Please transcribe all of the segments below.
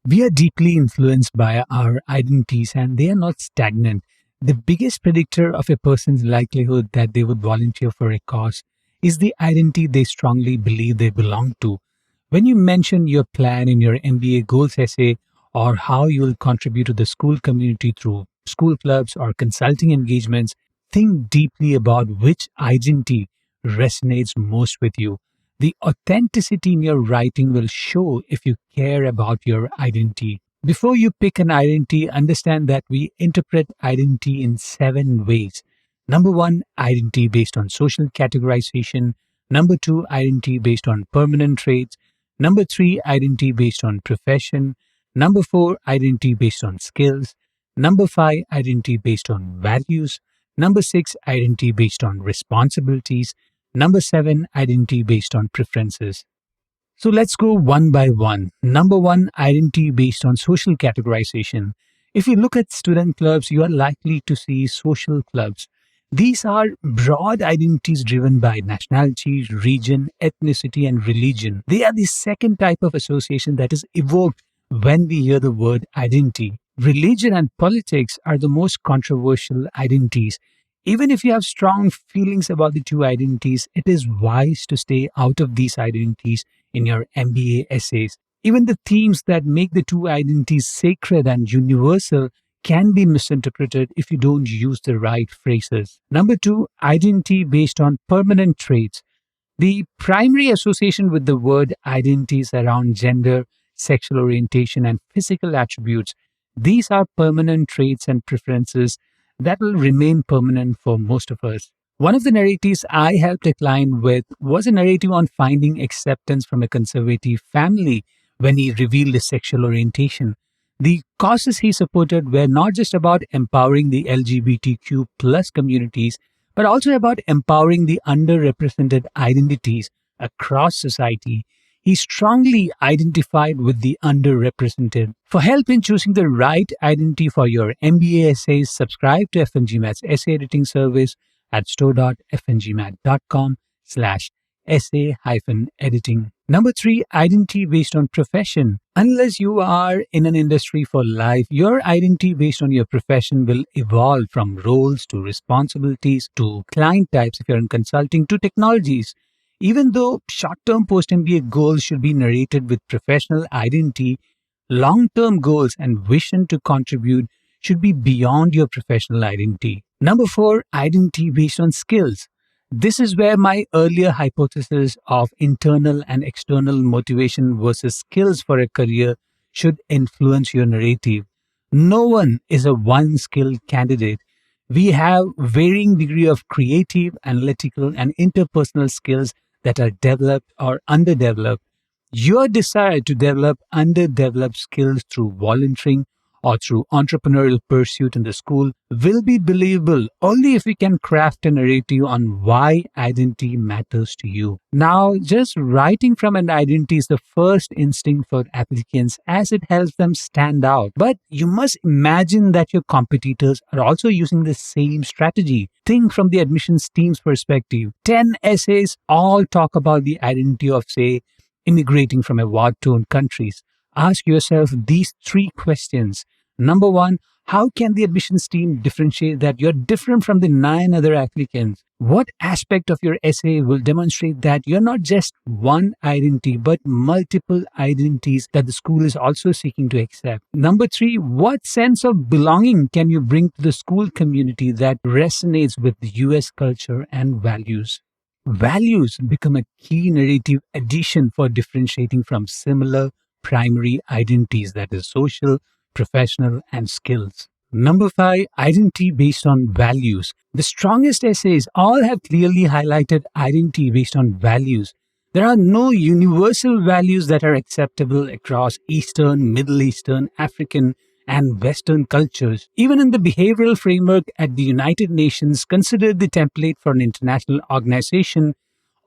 We are deeply influenced by our identities and they are not stagnant. The biggest predictor of a person's likelihood that they would volunteer for a cause is the identity they strongly believe they belong to. When you mention your plan in your MBA goals essay or how you will contribute to the school community through school clubs or consulting engagements, think deeply about which identity resonates most with you. The authenticity in your writing will show if you care about your identity. Before you pick an identity, understand that we interpret identity in 7 ways. Number one, identity based on social categorization. Number two, identity based on permanent traits. Number three, identity based on profession. Number four, identity based on skills. Number five, identity based on values. Number six, identity based on responsibilities. Number seven, identity based on preferences. So let's go one by one. Number one, identity based on social categorization. If you look at student clubs, you are likely to see social clubs. These are broad identities driven by nationality, region, ethnicity, and religion. They are the second type of association that is evoked when we hear the word identity. Religion and politics are the most controversial identities. Even if you have strong feelings about the two identities, it is wise to stay out of these identities in your MBA essays. Even the themes that make the two identities sacred and universal can be misinterpreted if you don't use the right phrases. Number two, identity based on permanent traits. The primary association with the word identity is around gender, sexual orientation, and physical attributes. These are permanent traits and preferences that will remain permanent for most of us. One of the narratives I helped a client with was a narrative on finding acceptance from a conservative family when he revealed his sexual orientation. The causes he supported were not just about empowering the LGBTQ plus communities, but also about empowering the underrepresented identities across society. He strongly identified with the underrepresented. For help in choosing the right identity for your MBA essays, subscribe to FNGMAT's essay editing service at store.fngmat.com/essay-editing. Number three, identity based on profession. Unless you are in an industry for life, your identity based on your profession will evolve from roles to responsibilities to client types if you're in consulting to technologies. Even though short-term post-MBA goals should be narrated with professional identity, long-term goals and vision to contribute should be beyond your professional identity. Number four, identity based on skills. This is where my earlier hypothesis of internal and external motivation versus skills for a career should influence your narrative. No one is a one-skilled candidate. We have varying degree of creative, analytical, and interpersonal skills that are developed or underdeveloped. Your desire to develop underdeveloped skills through volunteering or through entrepreneurial pursuit in the school will be believable only if we can craft a narrative on why identity matters to you. Now, just writing from an identity is the first instinct for applicants as it helps them stand out. But you must imagine that your competitors are also using the same strategy. Think from the admissions team's perspective. 10 essays all talk about the identity of, say, immigrating from a war-torn countries. Ask yourself these three questions. Number one, how can the admissions team differentiate that you're different from the 9 other applicants? What aspect of your essay will demonstrate that you're not just one identity, but multiple identities that the school is also seeking to accept? Number three, what sense of belonging can you bring to the school community that resonates with the US culture and values? Values become a key narrative addition for differentiating from similar primary identities, that is social, professional, and skills. Number five, identity based on values. The strongest essays all have clearly highlighted identity based on values. There are no universal values that are acceptable across Eastern, Middle Eastern, African, and Western cultures. Even in the behavioral framework at the United Nations, considered the template for an international organization,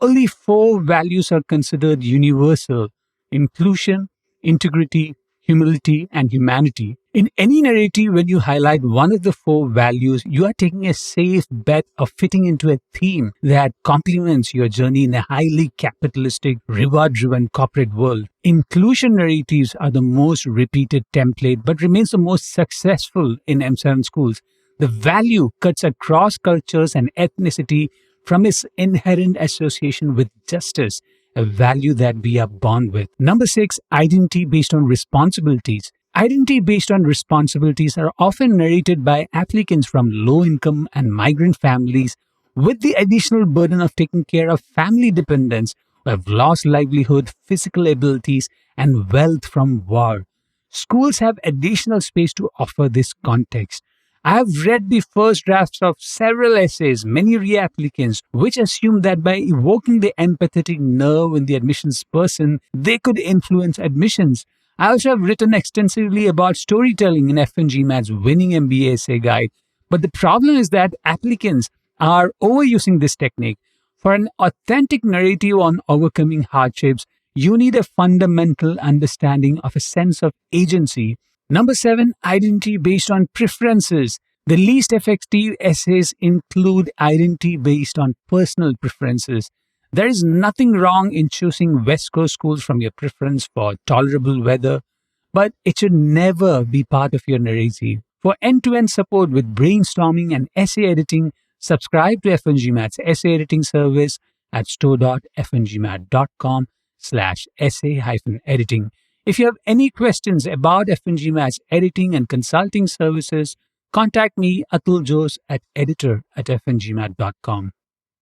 only 4 values are considered universal: inclusion, integrity, humility, and humanity. In any narrative, when you highlight one of the four values, you are taking a safe bet of fitting into a theme that complements your journey in a highly capitalistic, reward driven corporate world. Inclusion narratives are the most repeated template but remains the most successful in M7 schools. The value cuts across cultures and ethnicity from its inherent association with justice, a value that we are born with. Number six, identity based on responsibilities. Identity based on responsibilities are often narrated by applicants from low income and migrant families with the additional burden of taking care of family dependents who have lost livelihood, physical abilities, and wealth from war. Schools have additional space to offer this context. I have read the first drafts of several essays, many reapplicants, which assume that by evoking the empathetic nerve in the admissions person, they could influence admissions. I also have written extensively about storytelling in FNG Math's winning MBA essay guide. But the problem is that applicants are overusing this technique. For an authentic narrative on overcoming hardships, you need a fundamental understanding of a sense of agency. Number seven, identity based on preferences. The least effective essays include identity based on personal preferences. There is nothing wrong in choosing West Coast schools from your preference for tolerable weather, but it should never be part of your narrative. For end-to-end support with brainstorming and essay editing, subscribe to FNG Math's essay editing service at store.fngmath.com/essay-editing. If you have any questions about FNG Math's editing and consulting services, contact me, Atul Jose, at editor@fngmath.com.